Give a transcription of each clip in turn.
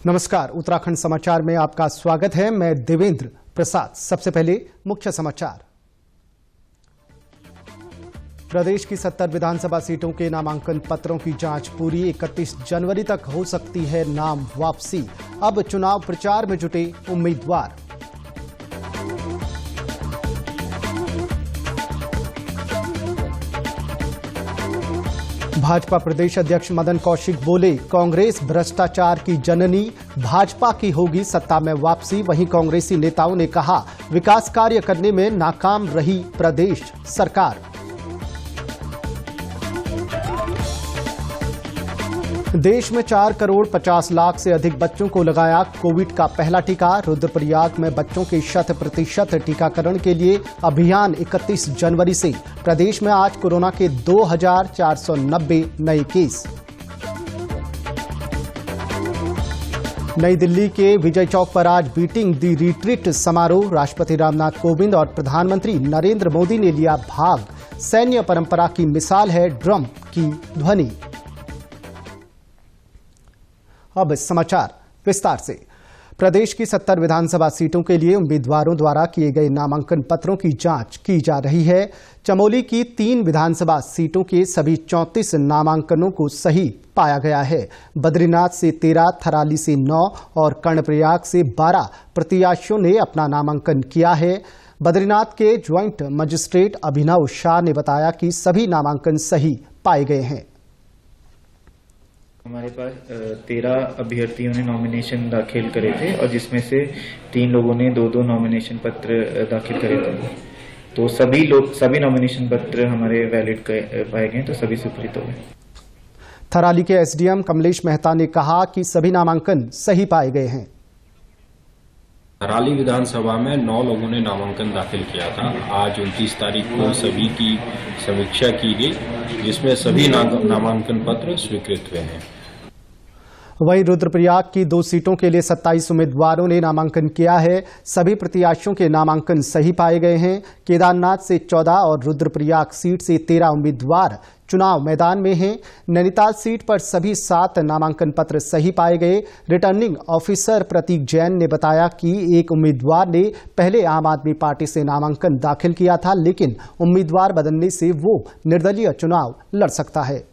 नमस्कार, उत्तराखंड समाचार में आपका स्वागत है। मैं देवेंद्र प्रसाद। सबसे पहले मुख्य समाचार। प्रदेश की 70 विधानसभा सीटों के नामांकन पत्रों की जांच पूरी। 31 जनवरी तक हो सकती है नाम वापसी। अब चुनाव प्रचार में जुटे उम्मीदवार। भाजपा प्रदेश अध्यक्ष मदन कौशिक बोले, कांग्रेस भ्रष्टाचार की जननी, भाजपा की होगी सत्ता में वापसी। वहीं कांग्रेसी नेताओं ने कहा, विकास कार्य करने में नाकाम रही प्रदेश सरकार। देश में 4 करोड़ 50 लाख से अधिक बच्चों को लगाया कोविड का पहला टीका। रुद्रप्रयाग में बच्चों के 100% टीकाकरण के लिए अभियान 31 जनवरी से। प्रदेश में आज कोरोना के 2490 नए केस। नई दिल्ली के विजय चौक पर आज बीटिंग दी रिट्रीट समारोह। राष्ट्रपति रामनाथ कोविंद और प्रधानमंत्री नरेंद्र मोदी ने लिया भाग। सैन्य परंपरा की मिसाल है ड्रम की ध्वनि। अब समाचार विस्तार से। प्रदेश की 70 विधानसभा सीटों के लिए उम्मीदवारों द्वारा किए गए नामांकन पत्रों की जांच की जा रही है। चमोली की 3 विधानसभा सीटों के सभी 34 नामांकनों को सही पाया गया है। बद्रीनाथ से 13, थराली से 9 और कर्णप्रयाग से 12 प्रत्याशियों ने अपना नामांकन किया है। बद्रीनाथ के ज्वाइंट मजिस्ट्रेट अभिनव शाह ने बताया कि सभी नामांकन सही पाए गए हैं। हमारे पास 13 अभ्यर्थियों ने नॉमिनेशन दाखिल करे थे और जिसमें से 3 लोगों ने 2-2 नॉमिनेशन पत्र दाखिल करे थे। तो सभी नॉमिनेशन पत्र हमारे वैलिड पाए गए, तो सभी स्वीकृत हो गए। थराली के एसडीएम कमलेश मेहता ने कहा कि सभी नामांकन सही पाए गए हैं। थराली विधानसभा में 9 लोगों ने नामांकन दाखिल किया था। आज 29 तारीख को सभी की समीक्षा की गई, जिसमें सभी नामांकन पत्र स्वीकृत हुए हैं। वहीं रुद्रप्रयाग की 2 सीटों के लिए 27 उम्मीदवारों ने नामांकन किया है। सभी प्रत्याशियों के नामांकन सही पाए गए हैं। केदारनाथ से 14 और रुद्रप्रयाग सीट से 13 उम्मीदवार चुनाव मैदान में हैं। नैनीताल सीट पर सभी 7 नामांकन पत्र सही पाए गए। रिटर्निंग ऑफिसर प्रतीक जैन ने बताया कि एक उम्मीदवार ने पहले आम आदमी पार्टी से नामांकन दाखिल किया था, लेकिन उम्मीदवार बदलने से वो निर्दलीय चुनाव लड़ सकता है।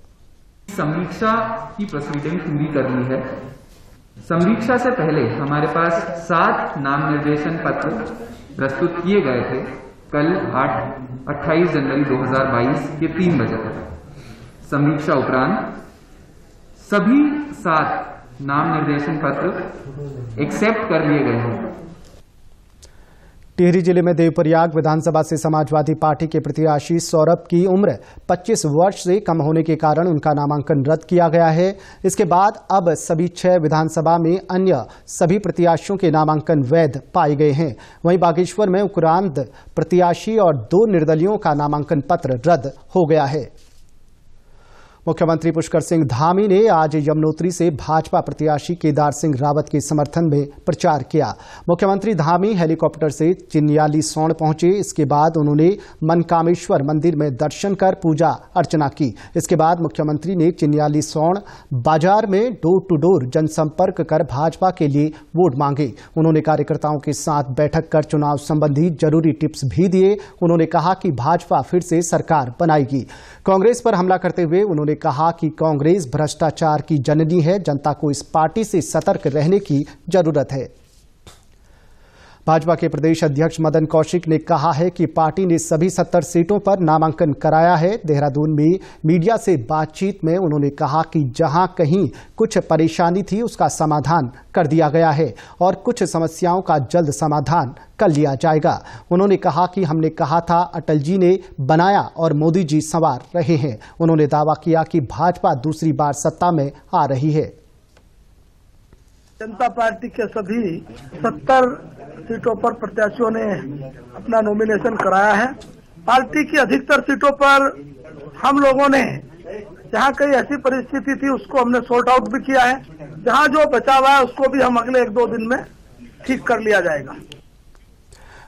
समीक्षा की प्रोसीडिंग पूरी करनी है। समीक्षा से पहले हमारे पास 7 नाम निर्देशन पत्र प्रस्तुत किए गए थे कल 28 जनवरी 2022 के 3 बजे तक। समीक्षा उपरांत सभी 7 नाम निर्देशन पत्र एक्सेप्ट कर लिए गए हैं। टिहरी जिले में देवप्रयाग विधानसभा से समाजवादी पार्टी के प्रत्याशी सौरभ की उम्र 25 वर्ष से कम होने के कारण उनका नामांकन रद्द किया गया है। इसके बाद अब सभी 6 विधानसभा में अन्य सभी प्रत्याशियों के नामांकन वैध पाए गए हैं। वहीं बागेश्वर में उक्रांत प्रत्याशी और 2 निर्दलियों का नामांकन पत्र रद्द हो गया है। मुख्यमंत्री पुष्कर सिंह धामी ने आज यमुनोत्री से भाजपा प्रत्याशी केदार सिंह रावत के समर्थन में प्रचार किया। मुख्यमंत्री धामी हेलीकॉप्टर से चिन्यालीसौड़ पहुंचे। इसके बाद उन्होंने मनकामेश्वर मंदिर में दर्शन कर पूजा अर्चना की। इसके बाद मुख्यमंत्री ने चिन्यालीसौड़ बाजार में डोर टू डोर जनसंपर्क कर भाजपा के लिए वोट मांगे। उन्होंने कार्यकर्ताओं के साथ बैठक कर चुनाव संबंधी जरूरी टिप्स भी दिए। उन्होंने कहा कि भाजपा फिर से सरकार बनाएगी। कांग्रेस पर हमला करते हुए उन्होंने कहा कि कांग्रेस भ्रष्टाचार की जननी है, जनता को इस पार्टी से सतर्क रहने की जरूरत है। भाजपा के प्रदेश अध्यक्ष मदन कौशिक ने कहा है कि पार्टी ने सभी 70 सीटों पर नामांकन कराया है। देहरादून में मीडिया से बातचीत में उन्होंने कहा कि जहां कहीं कुछ परेशानी थी उसका समाधान कर दिया गया है और कुछ समस्याओं का जल्द समाधान कर लिया जाएगा। उन्होंने कहा कि हमने कहा था, अटल जी ने बनाया और मोदी जी संवार रहे हैं। उन्होंने दावा किया कि भाजपा दूसरी बार सत्ता में आ रही है। जनता पार्टी के सभी 70 सीटों पर प्रत्याशियों ने अपना नॉमिनेशन कराया है। पार्टी की अधिकतर सीटों पर हम लोगों ने जहां कहीं ऐसी परिस्थिति थी उसको हमने सॉर्ट आउट भी किया है। जहां जो बचा हुआ है उसको भी हम अगले 1-2 दिन में ठीक कर लिया जाएगा।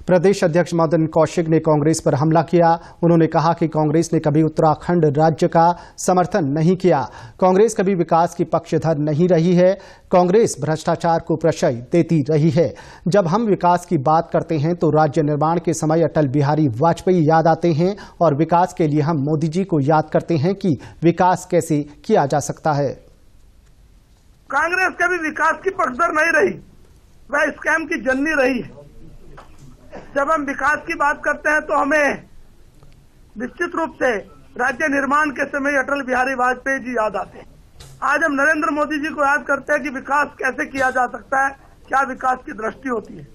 प्रदेश अध्यक्ष मदन कौशिक ने कांग्रेस पर हमला किया। उन्होंने कहा कि कांग्रेस ने कभी उत्तराखंड राज्य का समर्थन नहीं किया। कांग्रेस कभी विकास की पक्षधर नहीं रही है। कांग्रेस भ्रष्टाचार को प्रश्रय देती रही है। जब हम विकास की बात करते हैं तो राज्य निर्माण के समय अटल बिहारी वाजपेयी याद आते हैं और विकास के लिए हम मोदी जी को याद करते हैं कि विकास कैसे किया जा सकता है। कांग्रेस कभी विकास की पक्षधर नहीं रही, वह स्कैम की जननी रही है। जब हम विकास की बात करते हैं तो हमें निश्चित रूप से राज्य निर्माण के समय अटल बिहारी वाजपेयी जी याद आते हैं। आज हम नरेंद्र मोदी जी को याद करते हैं कि विकास कैसे किया जा सकता है, क्या विकास की दृष्टि होती है।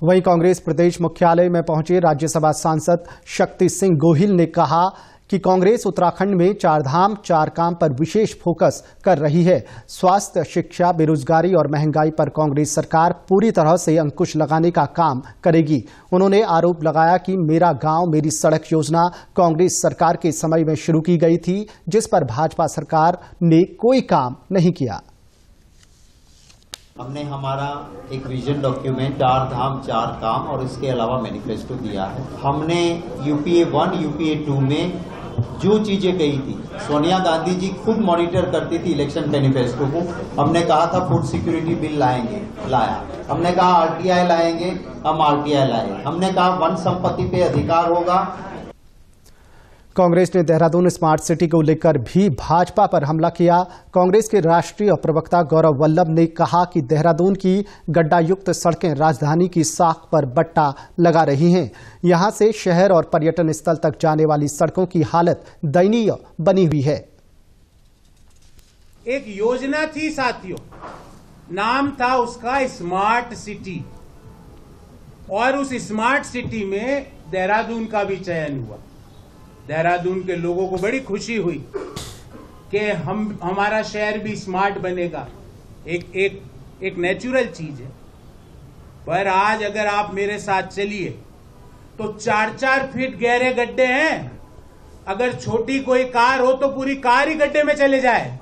वहीं कांग्रेस प्रदेश मुख्यालय में पहुंचे राज्यसभा सांसद शक्ति सिंह गोहिल ने कहा कि कांग्रेस उत्तराखंड में 4 धाम 4 काम पर विशेष फोकस कर रही है। स्वास्थ्य, शिक्षा, बेरोजगारी और महंगाई पर कांग्रेस सरकार पूरी तरह से अंकुश लगाने का काम करेगी। उन्होंने आरोप लगाया कि मेरा गांव मेरी सड़क योजना कांग्रेस सरकार के समय में शुरू की गई थी, जिस पर भाजपा सरकार ने कोई काम नहीं किया। हमने हमारा एक विजन डॉक्यूमेंट 4 धाम 4 काम और इसके अलावा मैनिफेस्टो दिया है। हमने यूपीए 1, यूपीए 2 में जो चीजें कही थी, सोनिया गांधी जी खुद मॉनिटर करती थी इलेक्शन मैनिफेस्टो को। हमने कहा था फूड सिक्योरिटी बिल लाएंगे, लाया। हमने कहा आरटीआई लाएंगे, हम आरटीआई लाए। हमने कहा वन संपत्ति पे अधिकार होगा। कांग्रेस ने देहरादून स्मार्ट सिटी को लेकर भी भाजपा पर हमला किया। कांग्रेस के राष्ट्रीय प्रवक्ता गौरव वल्लभ ने कहा कि देहरादून की गड्ढायुक्त सड़कें राजधानी की साख पर बट्टा लगा रही हैं। यहां से शहर और पर्यटन स्थल तक जाने वाली सड़कों की हालत दयनीय बनी हुई है। एक योजना थी साथियों, नाम था उसका स्मार्ट सिटी, और उस स्मार्ट सिटी में देहरादून का भी चयन हुआ। देहरादून के लोगों को बड़ी खुशी हुई कि हमारा शहर भी स्मार्ट बनेगा। एक नेचुरल चीज है। पर आज अगर आप मेरे साथ चलिए तो 4-4 फीट गहरे गड्ढे हैं। अगर छोटी कोई कार हो तो पूरी कार ही गड्ढे में चले जाए।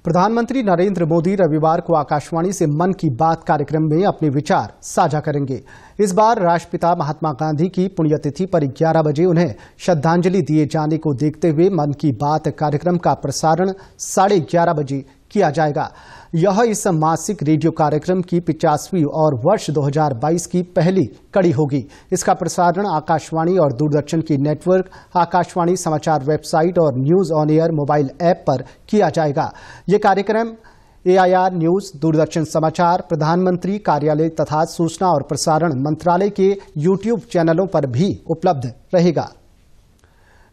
प्रधानमंत्री नरेंद्र मोदी रविवार को आकाशवाणी से मन की बात कार्यक्रम में अपने विचार साझा करेंगे। इस बार राष्ट्रपिता महात्मा गांधी की पुण्यतिथि पर 11 बजे उन्हें श्रद्धांजलि दिए जाने को देखते हुए मन की बात कार्यक्रम का प्रसारण 11:30 बजे किया जाएगा। यह इस मासिक रेडियो कार्यक्रम की 50वीं और वर्ष 2022 की पहली कड़ी होगी। इसका प्रसारण आकाशवाणी और दूरदर्शन की नेटवर्क, आकाशवाणी समाचार वेबसाइट और news on air mobile app पर किया जाएगा। ये कार्यक्रम AIR न्यूज, दूरदर्शन समाचार, प्रधानमंत्री कार्यालय तथा सूचना और प्रसारण मंत्रालय के YouTube चैनलों पर भी उपलब्ध रहेगा।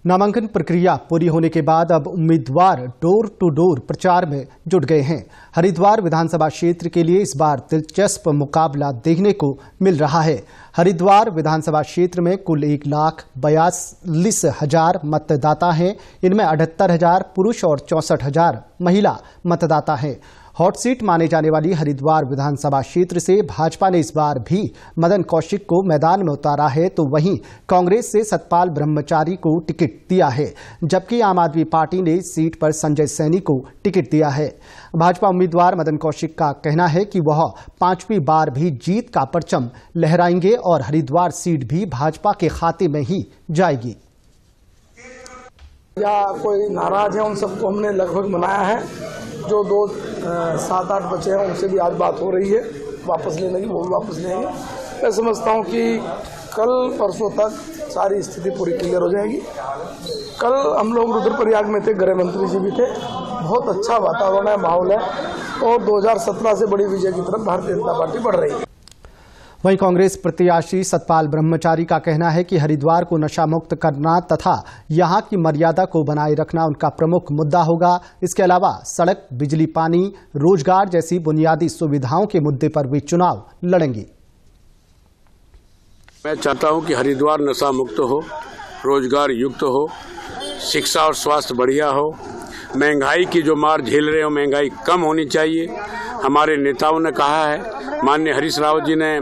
नामांकन प्रक्रिया पूरी होने के बाद अब उम्मीदवार डोर टू डोर प्रचार में जुट गए हैं। हरिद्वार विधानसभा क्षेत्र के लिए इस बार दिलचस्प मुकाबला देखने को मिल रहा है। हरिद्वार विधानसभा क्षेत्र में कुल 1,42,000 मतदाता हैं। इनमें 78,000 पुरुष और 64,000 महिला मतदाता हैं। हॉट सीट माने जाने वाली हरिद्वार विधानसभा क्षेत्र से भाजपा ने इस बार भी मदन कौशिक को मैदान में उतारा है, तो वहीं कांग्रेस से सतपाल ब्रह्मचारी को टिकट दिया है, जबकि आम आदमी पार्टी ने इस सीट पर संजय सैनी को टिकट दिया है। भाजपा उम्मीदवार मदन कौशिक का कहना है कि वह 5वीं बार भी जीत का परचम लहराएंगे और हरिद्वार सीट भी भाजपा के खाते में ही जाएगी। या कोई नाराज है उन सबको हमने लगभग मनाया है। जो 7-8 बचे हैं उनसे भी आज बात हो रही है वापस लेने की, वो भी वापस लेंगे। मैं समझता हूँ कि कल परसों तक सारी स्थिति पूरी क्लियर हो जाएगी। कल हम लोग रुद्रप्रयाग में थे, गृह मंत्री जी भी थे। बहुत अच्छा वातावरण है, माहौल है और 2017 से बड़ी विजय की तरफ भारतीय जनता पार्टी बढ़ रही है। वहीं कांग्रेस प्रत्याशी सतपाल ब्रह्मचारी का कहना है कि हरिद्वार को नशा मुक्त करना तथा यहां की मर्यादा को बनाए रखना उनका प्रमुख मुद्दा होगा। इसके अलावा सड़क, बिजली, पानी, रोजगार जैसी बुनियादी सुविधाओं के मुद्दे पर वे चुनाव लड़ेंगे। मैं चाहता हूं कि हरिद्वार नशा मुक्त हो, रोजगार युक्त हो, शिक्षा और स्वास्थ्य बढ़िया हो, महंगाई की जो मार झेल रहे हो महंगाई कम होनी चाहिए। हमारे नेताओं ने कहा है, माननीय हरीश रावत जी ने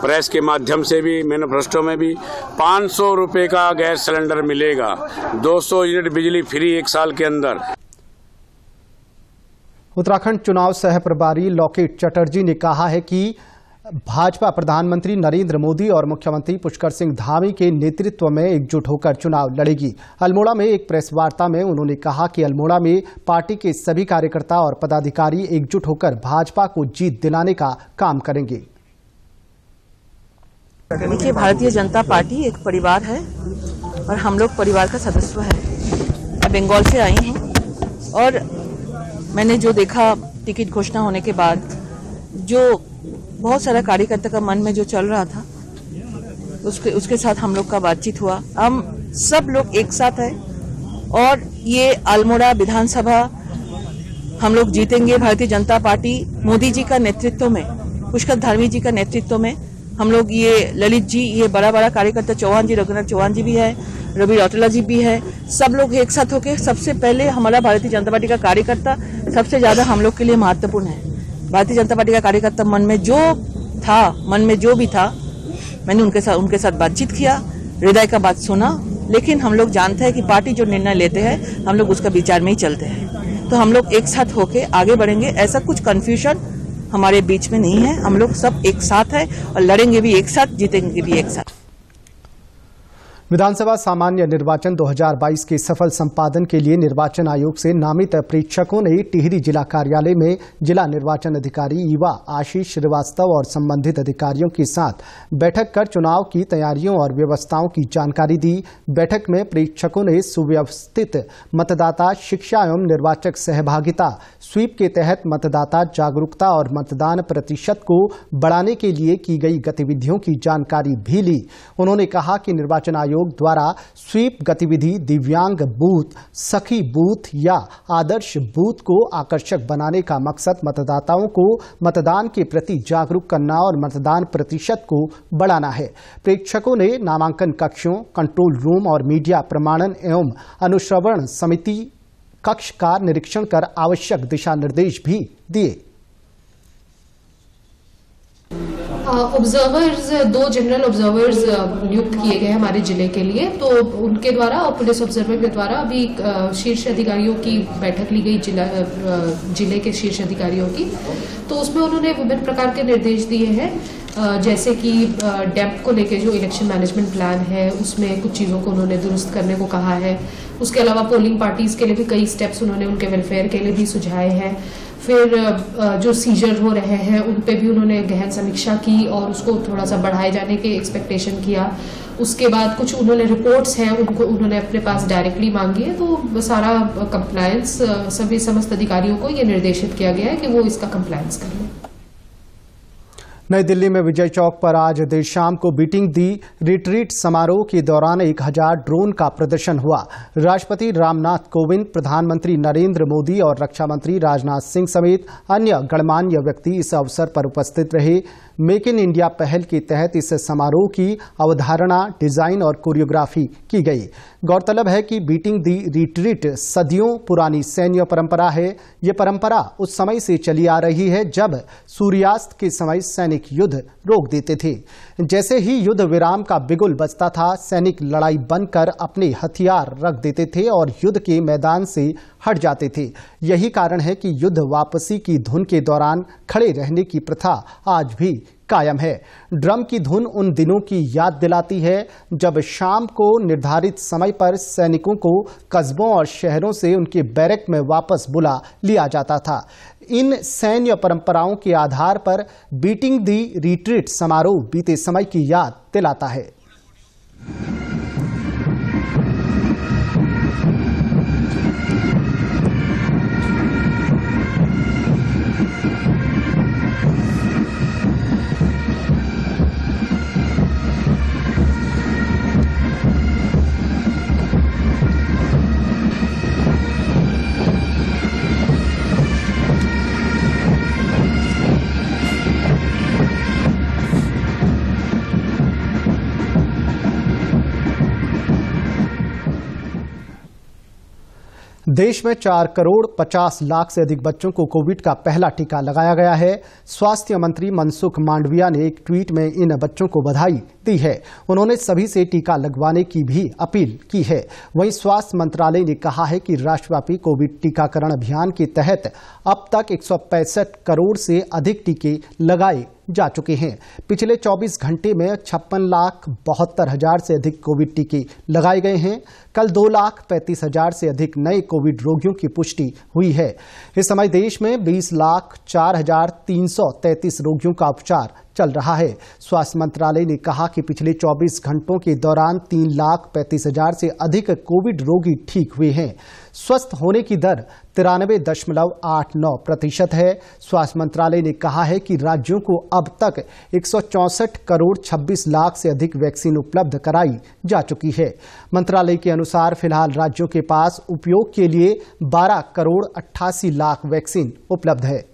प्रेस के माध्यम से भी, मैनिफेस्टो में भी 500 रुपये का गैस सिलेंडर मिलेगा, 200 यूनिट बिजली फ्री 1 साल के अंदर। उत्तराखंड चुनाव सह प्रभारी लॉकेट चटर्जी ने कहा है कि भाजपा प्रधानमंत्री नरेंद्र मोदी और मुख्यमंत्री पुष्कर सिंह धामी के नेतृत्व में एकजुट होकर चुनाव लड़ेगी। अल्मोड़ा में एक प्रेस वार्ता में उन्होंने कहा कि अल्मोड़ा में पार्टी के सभी कार्यकर्ता और पदाधिकारी एकजुट होकर भाजपा को जीत दिलाने का काम करेंगे। देखिए, भारतीय जनता पार्टी एक परिवार है और हम लोग परिवार का सदस्य है। मैं बंगाल से आई हूँ और मैंने जो देखा टिकट घोषणा होने के बाद, जो बहुत सारा कार्यकर्ता का मन में जो चल रहा था, उसके साथ हम लोग का बातचीत हुआ। हम सब लोग एक साथ हैं और ये अल्मोड़ा विधानसभा हम लोग जीतेंगे। भारतीय जनता पार्टी मोदी जी का नेतृत्व में, पुष्कर धामी जी का नेतृत्व में हम लोग, ये ललित जी, ये बड़ा बड़ा कार्यकर्ता चौहान जी, रघुनाथ चौहान जी भी है, रवि रौतेला जी भी है, सब लोग एक साथ होके सबसे पहले हमारा भारतीय जनता पार्टी का कार्यकर्ता सबसे ज्यादा हम लोग के लिए महत्वपूर्ण है। भारतीय जनता पार्टी का कार्यकर्ता मन में जो भी था, मैंने उनके साथ बातचीत किया, हृदय का बात सुना। लेकिन हम लोग जानते हैं कि पार्टी जो निर्णय लेते हैं हम लोग उसका विचार में ही चलते हैं, तो हम लोग एक साथ होके आगे बढ़ेंगे। ऐसा कुछ कंफ्यूजन हमारे बीच में नहीं है। हम लोग सब एक साथ हैं और लड़ेंगे भी एक साथ, जीतेंगे भी एक साथ। विधानसभा सामान्य निर्वाचन 2022 के सफल संपादन के लिए निर्वाचन आयोग से नामित प्रेक्षकों ने टिहरी जिला कार्यालय में जिला निर्वाचन अधिकारी युवा आशीष श्रीवास्तव और संबंधित अधिकारियों के साथ बैठक कर चुनाव की तैयारियों और व्यवस्थाओं की जानकारी दी। बैठक में प्रेक्षकों ने सुव्यवस्थित मतदाता शिक्षा एवं निर्वाचक सहभागिता, स्वीप के तहत मतदाता जागरूकता और मतदान प्रतिशत को बढ़ाने के लिए की गई गतिविधियों की जानकारी भी ली। उन्होंने कहा कि निर्वाचन आयोग द्वारा स्वीप गतिविधि दिव्यांग बूथ, सखी बूथ या आदर्श बूथ को आकर्षक बनाने का मकसद मतदाताओं को मतदान के प्रति जागरूक करना और मतदान प्रतिशत को बढ़ाना है। प्रेक्षकों ने नामांकन कक्षों, कंट्रोल रूम और मीडिया प्रमाणन एवं अनुश्रवण समिति कक्ष का निरीक्षण कर आवश्यक दिशा निर्देश भी दिए। ऑब्जर्वर्स, 2 जनरल ऑब्जर्वर्स नियुक्त किए गए हमारे जिले के लिए, तो उनके द्वारा और पुलिस ऑब्जर्वर के द्वारा अभी शीर्ष अधिकारियों की बैठक ली गई, जिले के शीर्ष अधिकारियों की। तो उसमें उन्होंने विभिन्न प्रकार के निर्देश दिए हैं, जैसे कि डेप्थ को लेकर जो इलेक्शन मैनेजमेंट प्लान है उसमें कुछ चीज़ों को उन्होंने दुरुस्त करने को कहा है। उसके अलावा पोलिंग पार्टीज के लिए भी कई स्टेप्स उन्होंने उनके वेलफेयर के लिए भी सुझाए हैं। फिर जो सीजर हो रहे हैं उन पे भी उन्होंने गहन समीक्षा की और उसको थोड़ा सा बढ़ाए जाने के एक्सपेक्टेशन किया। उसके बाद कुछ उन्होंने रिपोर्ट्स हैं उनको उन्होंने अपने पास डायरेक्टली मांगी है, तो सारा कंप्लायंस सभी समस्त अधिकारियों को ये निर्देशित किया गया है कि वो इसका कंप्लायंस करें। नई दिल्ली में विजय चौक पर आज देर शाम को बीटिंग दी रिट्रीट समारोह के दौरान 1000 ड्रोन का प्रदर्शन हुआ। राष्ट्रपति रामनाथ कोविंद, प्रधानमंत्री नरेंद्र मोदी और रक्षा मंत्री राजनाथ सिंह समेत अन्य गणमान्य व्यक्ति इस अवसर पर उपस्थित रहे। मेक इन इंडिया पहल के तहत इस समारोह की अवधारणा, डिजाइन और कोरियोग्राफी की गई। गौरतलब है कि बीटिंग दी रिट्रीट सदियों पुरानी सैन्य परंपरा है। ये परंपरा उस समय से चली आ रही है जब सूर्यास्त के समय सैनिक युद्ध रोक देते थे। जैसे ही युद्ध विराम का बिगुल बजता था, सैनिक लड़ाई बंद कर अपने हथियार रख देते थे और युद्ध के मैदान से हट जाते थे। यही कारण है कि युद्ध वापसी की धुन के दौरान खड़े रहने की प्रथा आज भी कायम है। ड्रम की धुन उन दिनों की याद दिलाती है जब शाम को निर्धारित समय पर सैनिकों को कस्बों और शहरों से उनके बैरक में वापस बुला लिया जाता था। इन सैन्य परंपराओं के आधार पर बीटिंग दी रिट्रीट समारोह बीते समय की याद दिलाता है। देश में 4 करोड़ 50 लाख से अधिक बच्चों को कोविड का पहला टीका लगाया गया है। स्वास्थ्य मंत्री मनसुख मांडविया ने एक ट्वीट में इन बच्चों को बधाई दी है। उन्होंने सभी से टीका लगवाने की भी अपील की है। वहीं स्वास्थ्य मंत्रालय ने कहा है कि राष्ट्रव्यापी कोविड टीकाकरण अभियान के तहत अब तक 165 करोड़ से अधिक टीके लगाए जा चुके हैं। पिछले 24 घंटे में 56,72,000 से अधिक कोविड टीके लगाए गए हैं। कल 2,35,000 से अधिक नए कोविड रोगियों की पुष्टि हुई है। इस समय देश में 20,04,333 रोगियों का उपचार चल रहा है। स्वास्थ्य मंत्रालय ने कहा कि पिछले 24 घंटों के दौरान 3,35,000 से अधिक कोविड रोगी ठीक हुए हैं। स्वस्थ होने की दर 93.89% है। स्वास्थ्य मंत्रालय ने कहा है कि राज्यों को अब तक 164 करोड़ 26 लाख से अधिक वैक्सीन उपलब्ध कराई जा चुकी है। मंत्रालय के अनुसार फिलहाल राज्यों के पास उपयोग के लिए 12 करोड़ 88 लाख वैक्सीन उपलब्ध है।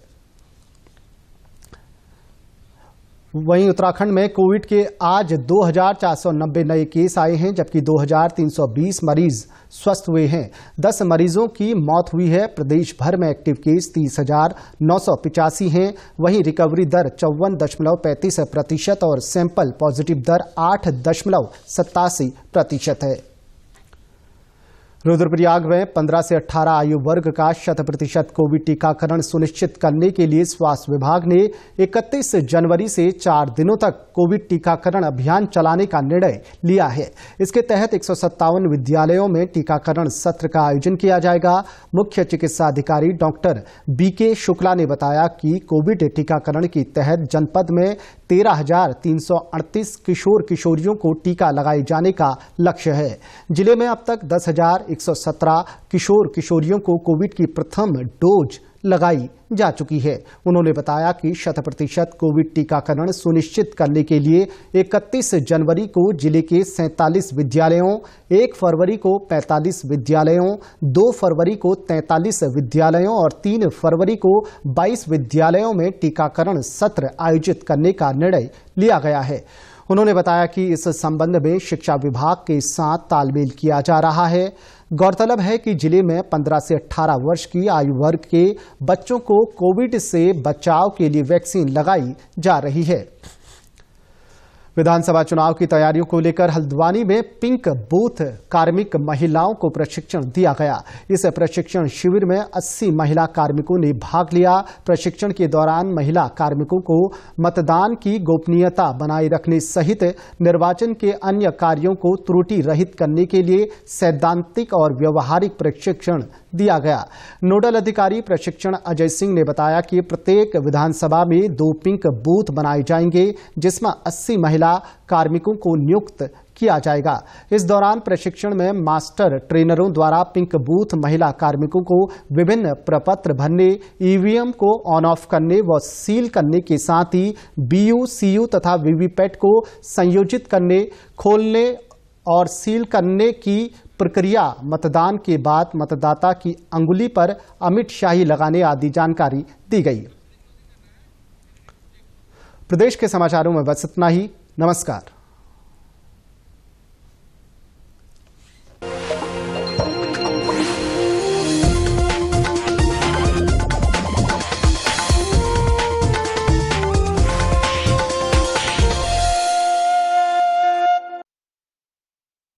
वहीं उत्तराखंड में कोविड के आज 2,490 नए केस आए हैं, जबकि 2,320 मरीज स्वस्थ हुए हैं। 10 मरीजों की मौत हुई है। प्रदेश भर में एक्टिव केस 30,985 हैं। वहीं रिकवरी दर 54.35% और सैंपल पॉजिटिव दर 8.87% है। रुद्रप्रयाग में 15 से 18 आयु वर्ग का 100% कोविड टीकाकरण सुनिश्चित करने के लिए स्वास्थ्य विभाग ने 31 जनवरी से 4 दिनों तक कोविड टीकाकरण अभियान चलाने का निर्णय लिया है। इसके तहत 157 विद्यालयों में टीकाकरण सत्र का आयोजन किया जाएगा। मुख्य चिकित्सा अधिकारी डॉक्टर बीके शुक्ला ने बताया कि कोविड टीकाकरण के तहत जनपद में 13,338 किशोर किशोरियों को टीका लगाए जाने का लक्ष्य है। जिले में अब तक 10,117 किशोर किशोरियों को कोविड की प्रथम डोज लगाई जा चुकी है। उन्होंने बताया कि 100% कोविड टीकाकरण सुनिश्चित करने के लिए 31 जनवरी को जिले के 47 विद्यालयों, 1 फरवरी को 45 विद्यालयों, 2 फरवरी को 43 विद्यालयों और 3 फरवरी को 22 विद्यालयों में टीकाकरण सत्र आयोजित करने का निर्णय लिया गया है। उन्होंने बताया कि इस संबंध में शिक्षा विभाग के साथ तालमेल किया जा रहा है। गौरतलब है कि जिले में 15 से 18 वर्ष की आयु वर्ग के बच्चों को कोविड से बचाव के लिए वैक्सीन लगाई जा रही है। विधानसभा चुनाव की तैयारियों को लेकर हल्द्वानी में पिंक बूथ कार्मिक महिलाओं को प्रशिक्षण दिया गया। इस प्रशिक्षण शिविर में 80 महिला कार्मिकों ने भाग लिया। प्रशिक्षण के दौरान महिला कार्मिकों को मतदान की गोपनीयता बनाए रखने सहित निर्वाचन के अन्य कार्यों को त्रुटि रहित करने के लिए सैद्धांतिक और व्यवहारिक प्रशिक्षण दिया गया। नोडल अधिकारी प्रशिक्षण अजय सिंह ने बताया कि प्रत्येक विधानसभा में 2 पिंक बूथ बनाए जाएंगे, जिसमें 80 महिला कार्मिकों को नियुक्त किया जाएगा। इस दौरान प्रशिक्षण में मास्टर ट्रेनरों द्वारा पिंक बूथ महिला कार्मिकों को विभिन्न प्रपत्र भरने, ईवीएम को ऑन ऑफ करने व सील करने के साथ ही बीयू, सीयू तथा वीवीपैट को संयोजित करने, खोलने और सील करने की प्रक्रिया, मतदान के बाद मतदाता की अंगुली पर अमिट शाही लगाने आदि जानकारी दी गई। प्रदेश के समाचारों में बस इतना ही। नमस्कार।